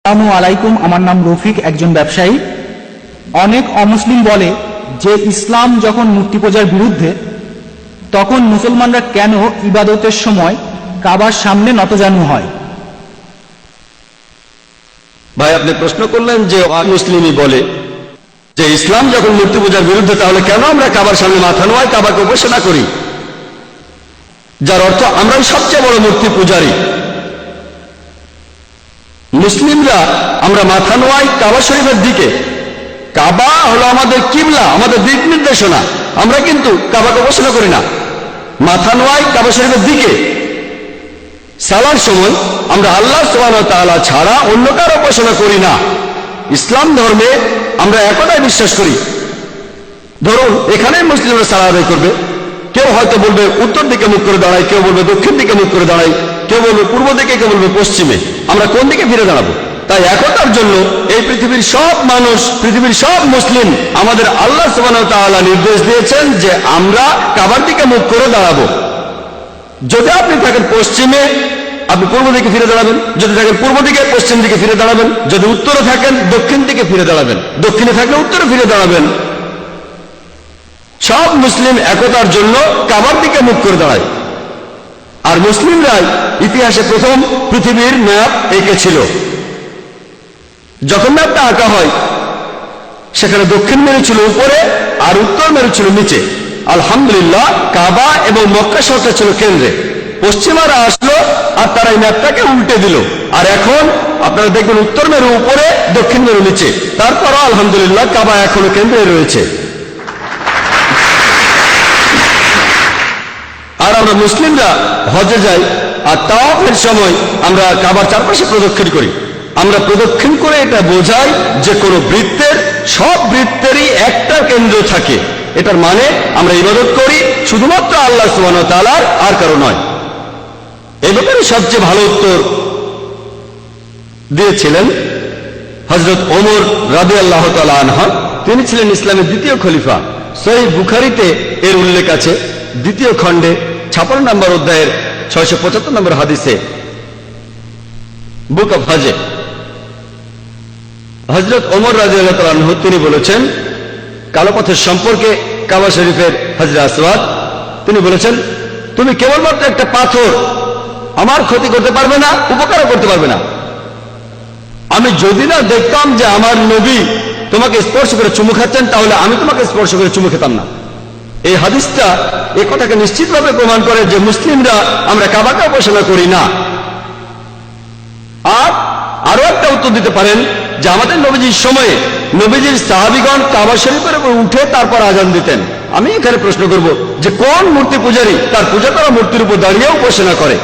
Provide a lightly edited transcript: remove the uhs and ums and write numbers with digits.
আসসালামু আলাইকুম, আমার নাম রফিক, একজন ব্যবসায়ী। অনেক অমুসলিম বলে যে ইসলাম যখন মূর্তি পূজার বিরুদ্ধে, তখন মুসলমানরা কেন ইবাদতের সময় কাবার সামনে নতজানু হয়? ভাই, আপনি প্রশ্ন করলেন যে মুসলিমই বলে যে ইসলাম যখন মূর্তি পূজার বিরুদ্ধে, তাহলে কেন আমরা কাবার সামনে মাথা নোয়াই, কাবাকে উপাসনা করি? যার অর্থ আমরাই সবচেয়ে বড় মূর্তি পূজারী। মুসলিমরা আমরা মাথা নোয়াই কাবা শরীফের দিকে। কাবা হলো আমাদের কিবলা, আমাদের দিক নির্দেশনা। আমরা কিন্তু কাবাকে উপাসনা করি না, মাথা নোয়াই কাবা শরীফের দিকে। সালার সময় আমরা আল্লাহ সুবহানাহু ওয়া তাআলা ছাড়া অন্য কারো উপাসনা করি না। ইসলাম ধর্মে আমরা একতায় বিশ্বাস করি। ধরুন, এখানে মুসলিমরা সালাত আদায় করবে, কেউ হয়তো বলবে উত্তর দিকে মুখ করে দাঁড়াই, কেউ বলবে দক্ষিণ দিকে মুখ করে দাঁড়াই, কেউ বলবে পূর্ব দিকে, কেউ বলবে পশ্চিমে। আমরা কোন দিকে ফিরে দাঁড়াবো? তাই একতার জন্য এই পৃথিবীর সব মানুষ, পৃথিবীর সব মুসলিম, আমাদের আল্লাহ সুবহানাহু ওয়া তাআলা নির্দেশ দিয়েছেন যে আমরা কাবার দিকে মুখ করে দাঁড়াবো। যদি আপনি থাকেন পশ্চিমে, আপনি পূর্ব দিকে ফিরে দাঁড়াবেন। যদি থাকেন পূর্ব দিকে, পশ্চিম দিকে ফিরে দাঁড়াবেন। যদি উত্তরে থাকেন, দক্ষিণ দিকে ফিরে দাঁড়াবেন। দক্ষিণে থাকলে উত্তরে ফিরে দাঁড়াবেন। সব মুসলিম একতার জন্য কাবার দিকে মুখ করে দাঁড়ায়। আর মুসলিমরাই ইতিহাসে প্রথম পৃথিবীর ম্যাপ এঁকেছিল। যখন ম্যাপটা আঁকা হয়, সেখানে দক্ষিণ মেরু ছিল উপরে আর উত্তর মেরু ছিল নিচে। আলহামদুলিল্লাহ, কাবা এবং মক্কা শহরটা ছিল কেন্দ্রে। পশ্চিমারা আসলো আর তারা এই ম্যাপটাকে উল্টে দিল। আর এখন আপনারা দেখবেন উত্তর মেরু উপরে, দক্ষিণ মেরু নিচে। তারপরও আলহামদুলিল্লাহ কাবা এখনো কেন্দ্রে রয়েছে। আর আমরা মুসলিমরা হজে যাই, আর তাওয়াফের সময় আমরা কাবার চারপাশে প্রদক্ষিণ করি। আমরা প্রদক্ষিণ করে এটা বোঝাই যে কোনো বৃত্তের, সব বৃত্তেরই একটা কেন্দ্র থাকে। এটার মানে আমরা ইবাদত করি শুধুমাত্র আল্লাহ সুবহানাহু ওয়া তাআলার, আর কারো নয়। এই ব্যাপারে সবচেয়ে ভালো উত্তর দিয়েছিলেন হযরত ওমর রাদিয়াল্লাহু তাআলা আনহু। তিনি ছিলেন ইসলামের দ্বিতীয় খলিফা। সহিহ বুখারীতে এর উল্লেখ আছে, দ্বিতীয় খণ্ডে 56 নম্বর অধ্যায়ের 675 নম্বর হাদিসে, বুক অফ হজে। হযরত ওমর রাদিয়াল্লাহু তাআলা আনহু তিনি বলেছেন কালো পাথর সম্পর্কে, কাবা শরীফের হাজরে আসওয়াদ, তিনি বলেছেন, তুমি কেবলমাত্র একটা পাথর, আমার ক্ষতি করতে পারবে না, উপকারও করতে পারবে না। আমি যদি না দেখতাম যে আমার নবী তোমাকে স্পর্শ করে চুমু খাচ্ছেন, তাহলে আমি তোমাকে স্পর্শ করে চুমু খেতাম না। এই হাদিসটা এই কথাকে নিশ্চিতভাবে প্রমাণ করে যে মুসলিমরা আমরা কাবাকে উপাসনা করি না। আর আরো একটা উত্তর দিতে পারেন যে আমাদের নবীজির সময়ে নবীজির সাহাবীগণ কাবা শরীফের উপর উঠে তারপর আজান দিতেন। আমি এখানে প্রশ্ন করব যে কোন মূর্তি পূজারী তার পূজা করা মূর্তির উপর দাঁড়িয়ে উপাসনা করে?